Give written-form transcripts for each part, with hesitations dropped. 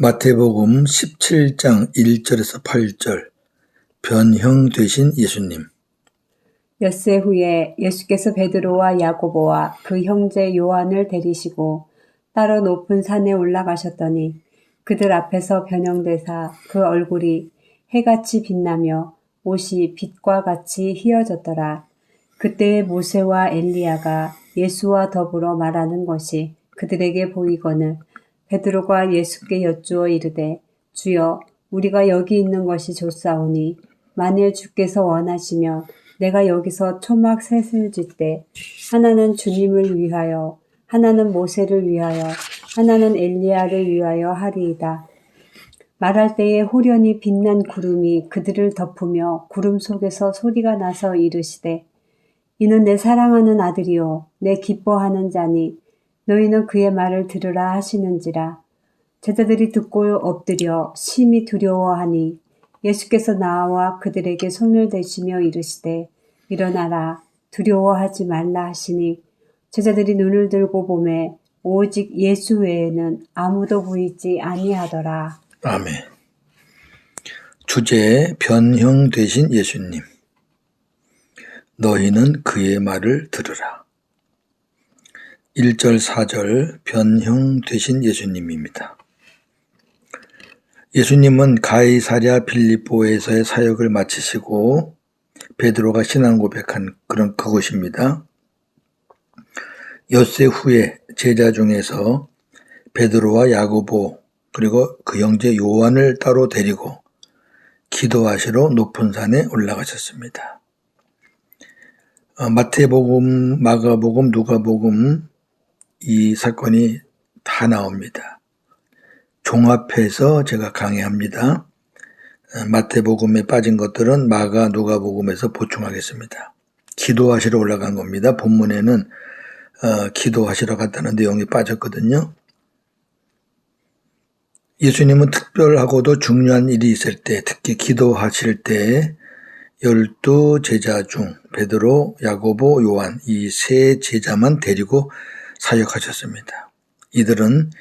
마태복음 17장 1절에서 8절 변형되신 예수님. 엿새 후에 예수께서 베드로와 야고보와 그 형제 요한을 데리시고 따로 높은 산에 올라가셨더니 그들 앞에서 변형되사 그 얼굴이 해같이 빛나며 옷이 빛과 같이 희어졌더라. 그때에 모세와 엘리야가 예수와 더불어 말하는 것이 그들에게 보이거늘 베드로가 예수께 여쭈어 이르되 주여 우리가 여기 있는 것이 좋사오니 만일 주께서 원하시면 내가 여기서 초막 셋을 짓되 하나는 주님을 위하여 하나는 모세를 위하여 하나는 엘리야를 위하여 하리이다. 말할 때에 호련히 빛난 구름이 그들을 덮으며 구름 속에서 소리가 나서 이르시되 이는 내 사랑하는 아들이요 내 기뻐하는 자니 너희는 그의 말을 들으라 하시는지라. 제자들이 듣고 엎드려 심히 두려워하니 예수께서 나와 그들에게 손을 대시며 이르시되 일어나라 두려워하지 말라 하시니 제자들이 눈을 들고 보매 오직 예수 외에는 아무도 보이지 아니하더라. 아멘. 주제 변형되신 예수님. 너희는 그의 말을 들으라. 1절 4절 변형되신 예수님입니다. 예수님은 가이사랴 빌립보에서의 사역을 마치시고 베드로가 신앙 고백한 그곳입니다. 엿새 후에 제자 중에서 베드로와 야고보 그리고 그 형제 요한을 따로 데리고 기도하시러 높은 산에 올라가셨습니다. 마태복음, 마가복음, 누가복음 이 사건이 다 나옵니다. 종합해서 제가 강의합니다. 마태복음에 빠진 것들은 마가, 누가복음에서 보충하겠습니다. 기도하시러 올라간 겁니다. 본문에는 기도하시러 갔다는 내용이 빠졌거든요. 예수님은 특별하고도 중요한 일이 있을 때, 특히 기도하실 때 12 제자 중 베드로, 야고보, 요한 이 세 제자만 데리고 사역하셨습니다. 이들은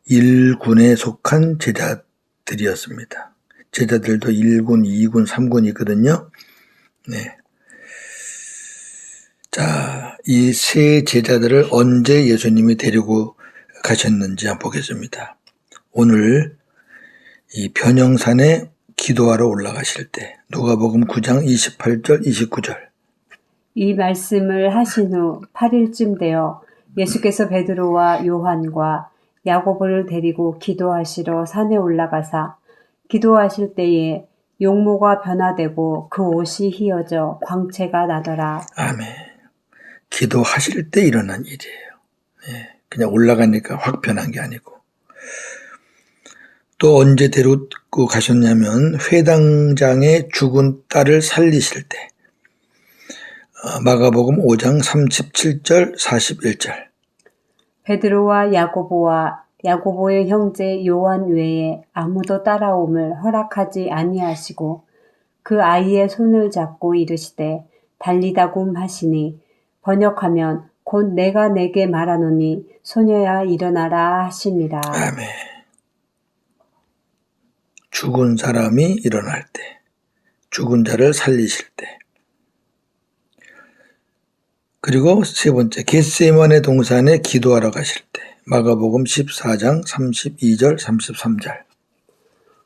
1군에 속한 제자들이었습니다. 제자들도 1군, 2군, 3군 있거든요. 네. 자, 이 세 제자들을 언제 예수님이 데리고 가셨는지 한번 보겠습니다. 오늘 이 변형산에 기도하러 올라가실 때 누가복음 9장 28절, 29절 이 말씀을 하신 후 8일쯤 되어 예수께서 베드로와 요한과 야고보를 데리고 기도하시러 산에 올라가사 기도하실 때에 용모가 변화되고 그 옷이 휘어져 광채가 나더라. 아멘. 기도하실 때 일어난 일이에요. 네, 그냥 올라가니까 확 변한 게 아니고. 또 언제 데리고 가셨냐면 회당장의 죽은 딸을 살리실 때 마가복음 5장 37절 41절 베드로와 야고보와 야고보의 형제 요한 외에 아무도 따라옴을 허락하지 아니하시고 그 아이의 손을 잡고 이르시되 달리다굼 하시니 번역하면 곧 내가 내게 말하노니 소녀야 일어나라 하시니라. 아멘. 죽은 사람이 일어날 때, 죽은 자를 살리실 때. 그리고 세 번째, 겟세마네 동산에 기도하러 가실 때, 마가복음 14장 32절, 33절.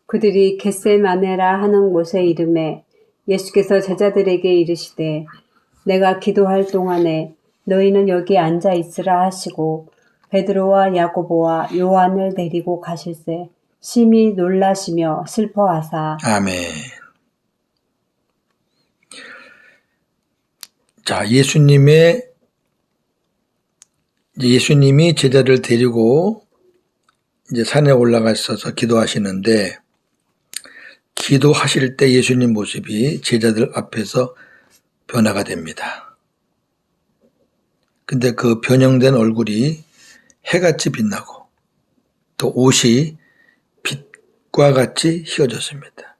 그들이 겟세마네라 하는 곳에 이름에 예수께서 제자들에게 이르시되 내가 기도할 동안에 너희는 여기 앉아 있으라 하시고 베드로와 야고보와 요한을 데리고 가실새 심히 놀라시며 슬퍼하사. 아멘. 자, 예수님이 제자를 데리고 이제 산에 올라가셔서 기도하시는데 기도하실 때 예수님 모습이 제자들 앞에서 변화가 됩니다. 근데 그 변형된 얼굴이 해같이 빛나고 또 옷이 빛과 같이 휘어졌습니다.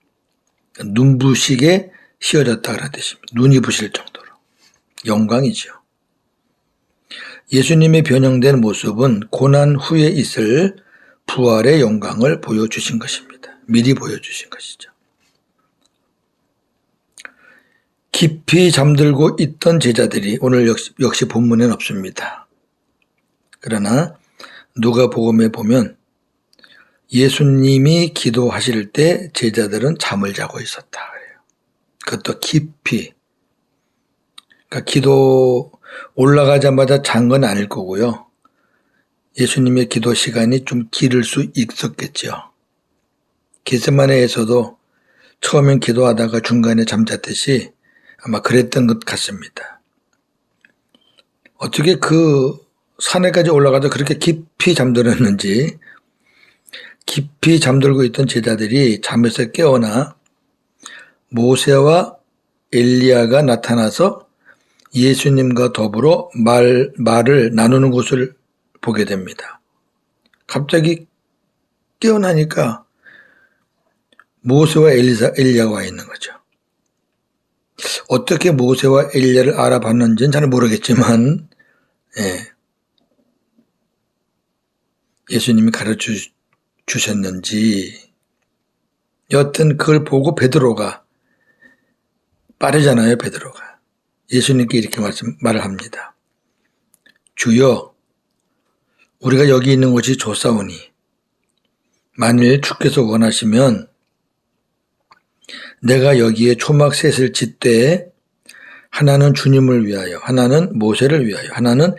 눈부시게 휘어졌다 그런 뜻입니다. 눈이 부실 정도로. 영광이죠. 예수님의 변형된 모습은 고난 후에 있을 부활의 영광을 보여주신 것입니다. 미리 보여주신 것이죠. 깊이 잠들고 있던 제자들이 오늘 역시 본문에는 없습니다. 그러나 누가복음에 보면 예수님이 기도하실 때 제자들은 잠을 자고 있었다 그래요. 그것도 깊이. 그러니까 기도 올라가자마자 잔 건 아닐 거고요. 예수님의 기도 시간이 좀 길을 수 있었겠죠. 겟세마네에서도 처음엔 기도하다가 중간에 잠잤듯이 아마 그랬던 것 같습니다. 어떻게 그 산에까지 올라가서 그렇게 깊이 잠들었는지, 깊이 잠들고 있던 제자들이 잠에서 깨어나 모세와 엘리야가 나타나서 예수님과 더불어 말을 나누는 것을 보게 됩니다. 갑자기 깨어나니까 모세와 엘리야가 와 있는 거죠. 어떻게 모세와 엘리야를 알아봤는지는 잘 모르겠지만 예수님이 가르쳐 주셨는지 여튼 그걸 보고 베드로가 빠르잖아요. 베드로가 예수님께 이렇게 말을 합니다. 주여, 우리가 여기 있는 곳이 좋사오니 만일 주께서 원하시면 내가 여기에 초막 셋을 짓되 하나는 주님을 위하여, 하나는 모세를 위하여, 하나는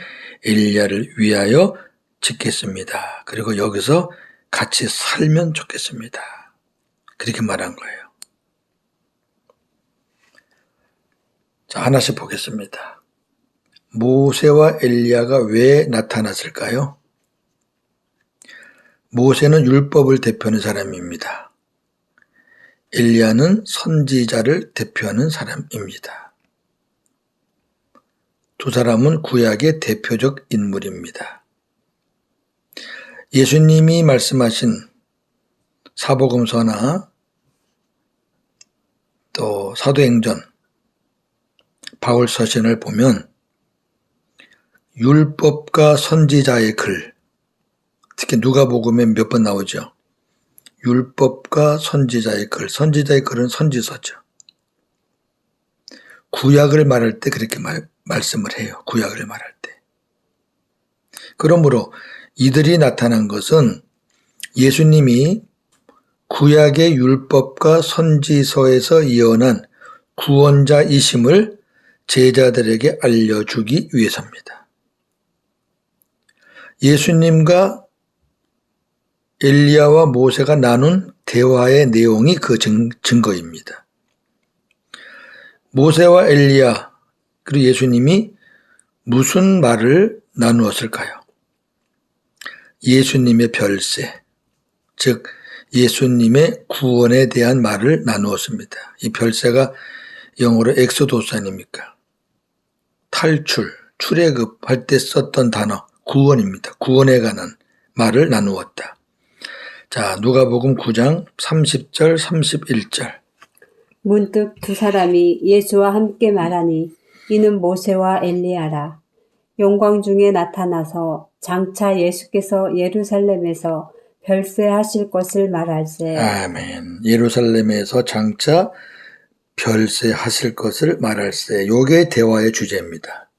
엘리야를 위하여 짓겠습니다. 그리고 여기서 같이 살면 좋겠습니다. 그렇게 말한 거예요. 자, 하나씩 보겠습니다. 모세와 엘리야가 왜 나타났을까요? 모세는 율법을 대표하는 사람입니다. 엘리야는 선지자를 대표하는 사람입니다. 두 사람은 구약의 대표적 인물입니다. 예수님이 말씀하신 사복음서나 또 사도행전, 바울 서신을 보면 율법과 선지자의 글, 특히 누가복음에 몇 번 나오죠. 율법과 선지자의 글, 선지자의 글은 선지서죠. 구약을 말할 때 그렇게 말씀을 해요. 구약을 말할 때. 그러므로 이들이 나타난 것은 예수님이 구약의 율법과 선지서에서 예언한 구원자이심을 제자들에게 알려주기 위해서입니다. 예수님과 엘리야와 모세가 나눈 대화의 내용이 그 증거입니다. 모세와 엘리야 그리고 예수님이 무슨 말을 나누었을까요? 예수님의 별세, 즉 예수님의 구원에 대한 말을 나누었습니다. 이 별세가 영어로 엑소도스 아닙니까? 탈출, 출애굽할 때 썼던 단어 구원입니다. 구원에 관한 말을 나누었다. 자, 누가복음 9장 30절 31절. 문득 두 사람이 예수와 함께 말하니 이는 모세와 엘리야라. 영광 중에 나타나서 장차 예수께서 예루살렘에서 별세하실 것을 말할세. 아멘. 예루살렘에서 장차 별세하실 것을 말할세. 요게 대화의 주제입니다.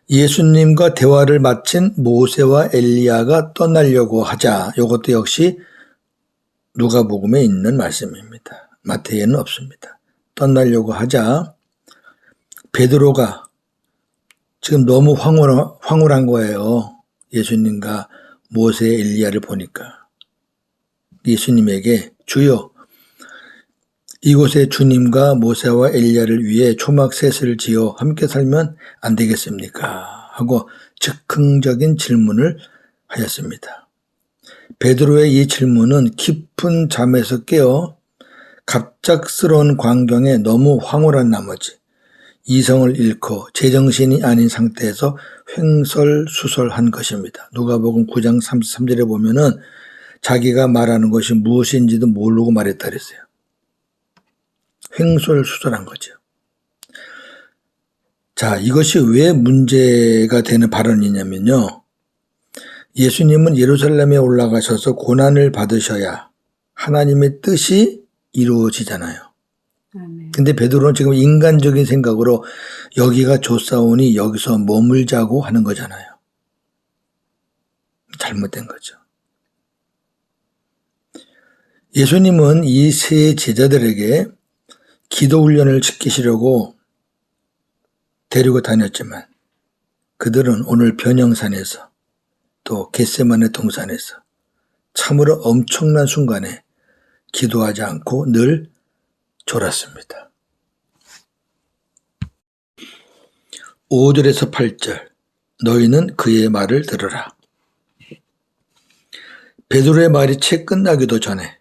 예수님과 대화를 마친 모세와 엘리야가 떠나려고 하자, 이것도 역시 누가복음에 있는 말씀입니다. 마태에는 없습니다. 떠나려고 하자 베드로가 지금 너무 황홀한 거예요. 예수님과 모세, 엘리야를 보니까 예수님에게 주여, 이곳에 주님과 모세와 엘리야를 위해 초막 셋을 지어 함께 살면 안 되겠습니까? 하고 즉흥적인 질문을 하였습니다. 베드로의 이 질문은 깊은 잠에서 깨어 갑작스러운 광경에 너무 황홀한 나머지 이성을 잃고 제정신이 아닌 상태에서 횡설수설한 것입니다. 누가복음 9장 33절에 보면은 자기가 말하는 것이 무엇인지도 모르고 말했다 그랬어요. 횡설수설한 거죠. 자, 이것이 왜 문제가 되는 발언이냐면요. 예수님은 예루살렘에 올라가셔서 고난을 받으셔야 하나님의 뜻이 이루어지잖아요. 아멘. 근데 베드로는 지금 인간적인 생각으로 여기가 좋사오니 여기서 머물자고 하는 거잖아요. 잘못된 거죠. 예수님은 이 세 제자들에게 기도 훈련을 시키시려고 데리고 다녔지만 그들은 오늘 변형산에서 또 겟세마네 동산에서 참으로 엄청난 순간에 기도하지 않고 늘 졸았습니다. 5절에서 8절 너희는 그의 말을 들으라. 베드로의 말이 채 끝나기도 전에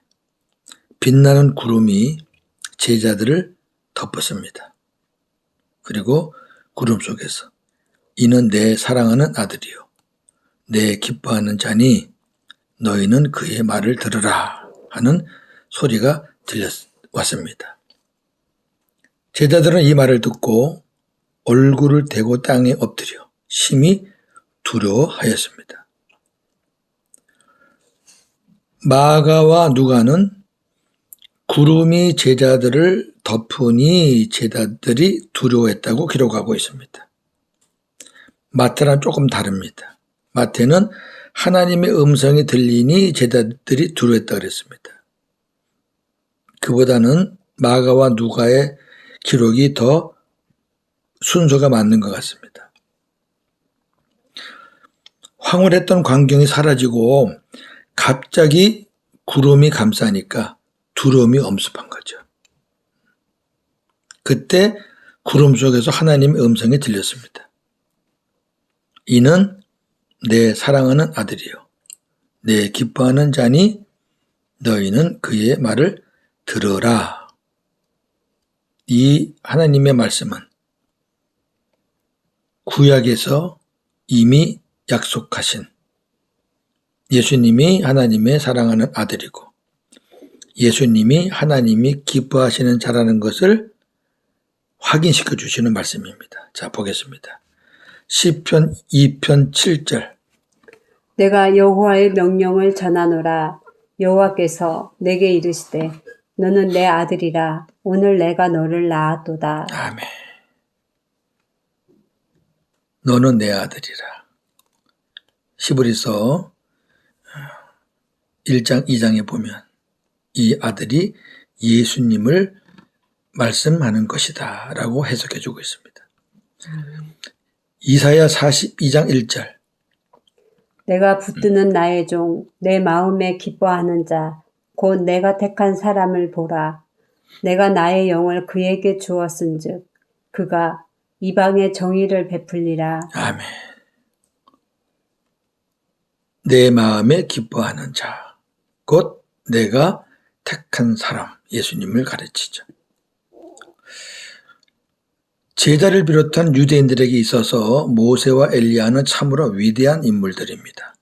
빛나는 구름이 제자들을 덮었습니다. 그리고 구름 속에서 이는 내 사랑하는 아들이요 내 기뻐하는 자니 너희는 그의 말을 들으라 하는 소리가 들려왔습니다. 제자들은 이 말을 듣고 얼굴을 대고 땅에 엎드려 심히 두려워하였습니다. 마가와 누가는 구름이 제자들을 덮으니 제자들이 두려워했다고 기록하고 있습니다. 마태랑 조금 다릅니다. 마태는 하나님의 음성이 들리니 제자들이 두려워했다고 그랬습니다. 그보다는 마가와 누가의 기록이 더 순서가 맞는 것 같습니다. 황홀했던 광경이 사라지고 갑자기 구름이 감싸니까 두려움이 엄습한 거죠. 그때 구름 속에서 하나님의 음성이 들렸습니다. 이는 내 사랑하는 아들이요 내 기뻐하는 자니 너희는 그의 말을 들으라. 이 하나님의 말씀은 구약에서 이미 약속하신 예수님이 하나님의 사랑하는 아들이고 예수님이 하나님이 기뻐하시는 자라는 것을 확인시켜 주시는 말씀입니다. 자, 보겠습니다. 시편 2편 7절 내가 여호와의 명령을 전하노라. 여호와께서 내게 이르시되 너는 내 아들이라. 오늘 내가 너를 낳았도다. 아멘. 너는 내 아들이라. 히브리서 1장 2장에 보면 이 아들이 예수님을 말씀하는 것이다 라고 해석해 주고 있습니다. 이사야 42장 1절 내가 붙드는 나의 종, 내 마음에 기뻐하는 자, 곧 내가 택한 사람을 보라. 내가 나의 영을 그에게 주었은즉 그가 이방의 정의를 베풀리라. 아멘. 내 마음에 기뻐하는 자, 곧 내가 택한 사람, 예수님을 가르치죠. 제자를 비롯한 유대인들에게 있어서 모세와 엘리야는 참으로 위대한 인물들입니다.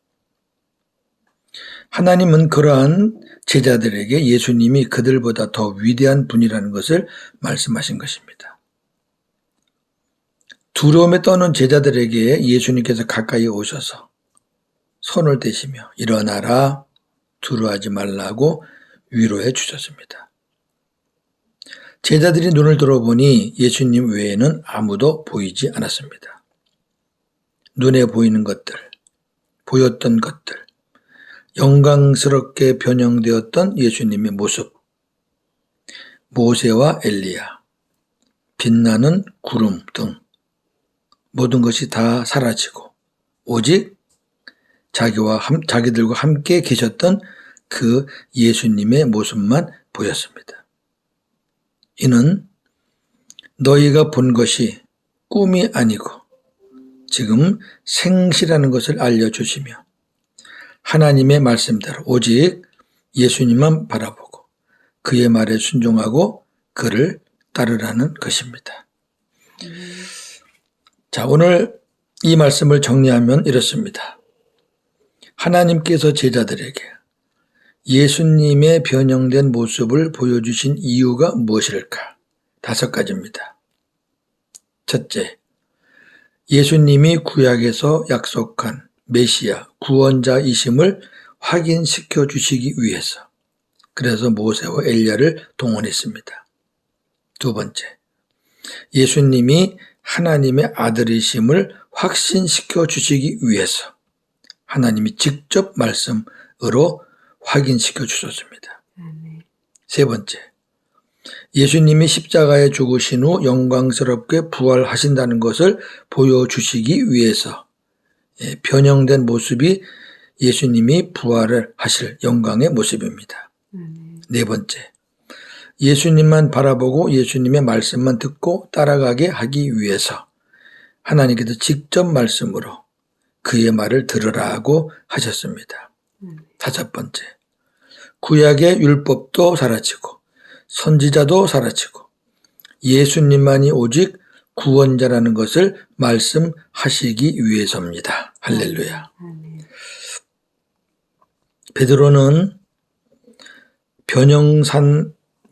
하나님은 그러한 제자들에게 예수님이 그들보다 더 위대한 분이라는 것을 말씀하신 것입니다. 두려움에 떠는 제자들에게 예수님께서 가까이 오셔서 손을 대시며 일어나라, 두려워하지 말라고 위로해 주셨습니다. 제자들이 눈을 들어보니 예수님 외에는 아무도 보이지 않았습니다. 눈에 보이는 것들, 보였던 것들, 영광스럽게 변형되었던 예수님의 모습, 모세와 엘리야, 빛나는 구름 등 모든 것이 다 사라지고 오직 자기들과 함께 계셨던 그 예수님의 모습만 보였습니다. 이는 너희가 본 것이 꿈이 아니고 지금 생시라는 것을 알려주시며 하나님의 말씀대로 오직 예수님만 바라보고 그의 말에 순종하고 그를 따르라는 것입니다. 자, 오늘 이 말씀을 정리하면 이렇습니다. 하나님께서 제자들에게 예수님의 변형된 모습을 보여주신 이유가 무엇일까? 5가지입니다. 첫째, 예수님이 구약에서 약속한 메시아, 구원자이심을 확인시켜 주시기 위해서 그래서 모세와 엘리야를 동원했습니다. 두 번째, 예수님이 하나님의 아들이심을 확신시켜 주시기 위해서 하나님이 직접 말씀으로 확인시켜 주셨습니다. 세 번째, 예수님이 십자가에 죽으신 후 영광스럽게 부활하신다는 것을 보여주시기 위해서 변형된 모습이 예수님이 부활을 하실 영광의 모습입니다. 네 번째, 예수님만 바라보고 예수님의 말씀만 듣고 따라가게 하기 위해서 하나님께서 직접 말씀으로 그의 말을 들으라고 하셨습니다. 다섯 번째, 구약의 율법도 사라지고 선지자도 사라지고 예수님만이 오직 구원자라는 것을 말씀하시기 위해서입니다. 할렐루야. 베드로는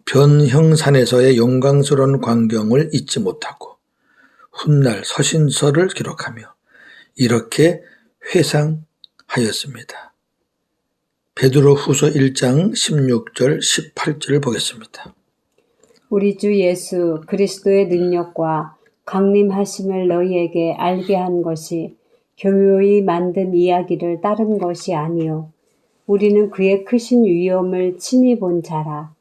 변형산에서의 영광스러운 광경을 잊지 못하고 훗날 서신서를 기록하며 이렇게 회상하였습니다. 베드로 후서 1장 16절 18절을 보겠습니다. 우리 주 예수 그리스도의 능력과 강림하심을 너희에게 알게 한 것이 교묘히 만든 이야기를 따른 것이 아니요 우리는 그의 크신 위엄을 친히 본 자라.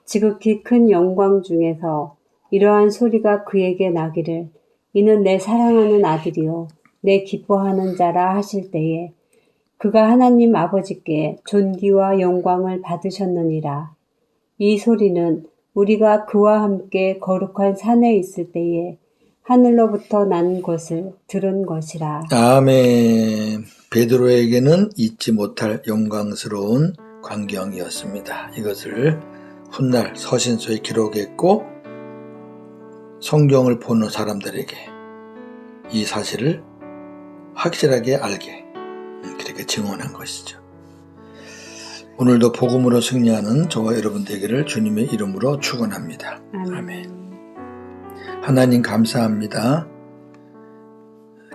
지극히 큰 영광 중에서 이러한 소리가 그에게 나기를 이는 내 사랑하는 아들이요 내 기뻐하는 자라 하실 때에 그가 하나님 아버지께 존귀와 영광을 받으셨느니라. 이 소리는 우리가 그와 함께 거룩한 산에 있을 때에 하늘로부터 난 것을 들은 것이라. 아멘. 베드로에게는 잊지 못할 영광스러운 광경이었습니다. 이것을 훗날 서신서에 기록했고 성경을 보는 사람들에게 이 사실을 확실하게 알게 그렇게 증언한 것이죠. 오늘도 복음으로 승리하는 저와 여러분 되기를 주님의 이름으로 축원합니다. 아멘. 하나님 감사합니다.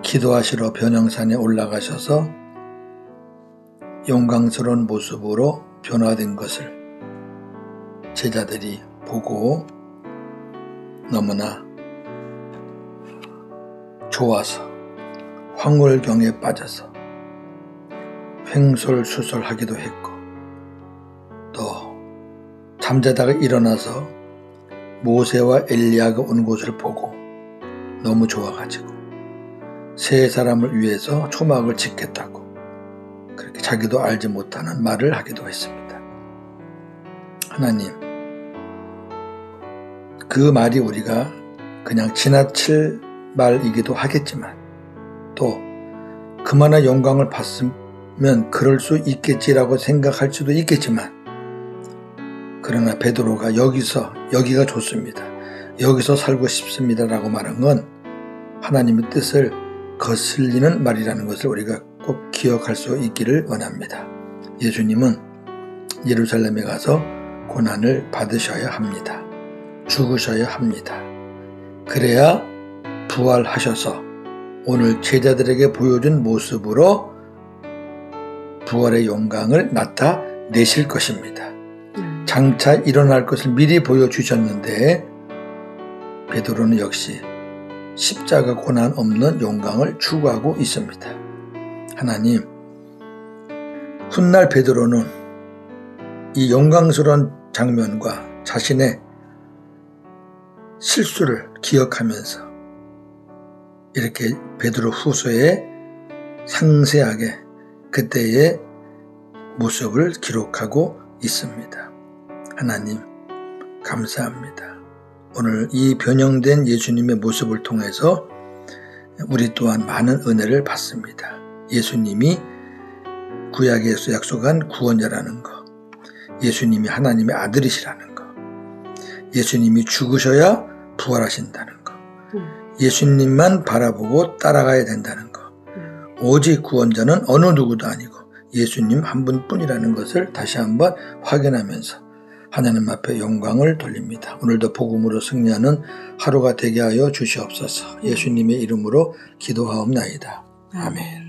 기도하시러 변형산에 올라가셔서 영광스러운 모습으로 변화된 것을 제자들이 보고 너무나 좋아서 황홀경에 빠져서 횡설수설하기도 했고 또 잠자다가 일어나서 모세와 엘리야가 온 곳을 보고 너무 좋아가지고 세 사람을 위해서 초막을 짓겠다고 그렇게 자기도 알지 못하는 말을 하기도 했습니다. 하나님, 그 말이 우리가 그냥 지나칠 말이기도 하겠지만 또 그만한 영광을 받으면 그럴 수 있겠지라고 생각할 수도 있겠지만 그러나 베드로가 여기가 좋습니다. 여기서 살고 싶습니다 라고 말한 건 하나님의 뜻을 거슬리는 말이라는 것을 우리가 꼭 기억할 수 있기를 원합니다. 예수님은 예루살렘에 가서 고난을 받으셔야 합니다. 죽으셔야 합니다. 그래야 부활하셔서 오늘 제자들에게 보여준 모습으로 부활의 영광을 나타내실 것입니다. 장차 일어날 것을 미리 보여주셨는데 베드로는 역시 십자가 고난 없는 영광을 추구하고 있습니다. 하나님, 훗날 베드로는 이 영광스러운 장면과 자신의 실수를 기억하면서 이렇게 베드로 후서에 상세하게 그때의 모습을 기록하고 있습니다. 하나님, 감사합니다. 오늘 이 변형된 예수님의 모습을 통해서 우리 또한 많은 은혜를 받습니다. 예수님이 구약에서 약속한 구원자라는 것, 예수님이 하나님의 아들이시라는 것, 예수님이 죽으셔야 부활하신다는 것, 예수님만 바라보고 따라가야 된다는 것, 오직 구원자는 어느 누구도 아니고 예수님 한 분뿐이라는 것을 다시 한번 확인하면서 하나님 앞에 영광을 돌립니다. 오늘도 복음으로 승리하는 하루가 되게 하여 주시옵소서. 예수님의 이름으로 기도하옵나이다. 아멘.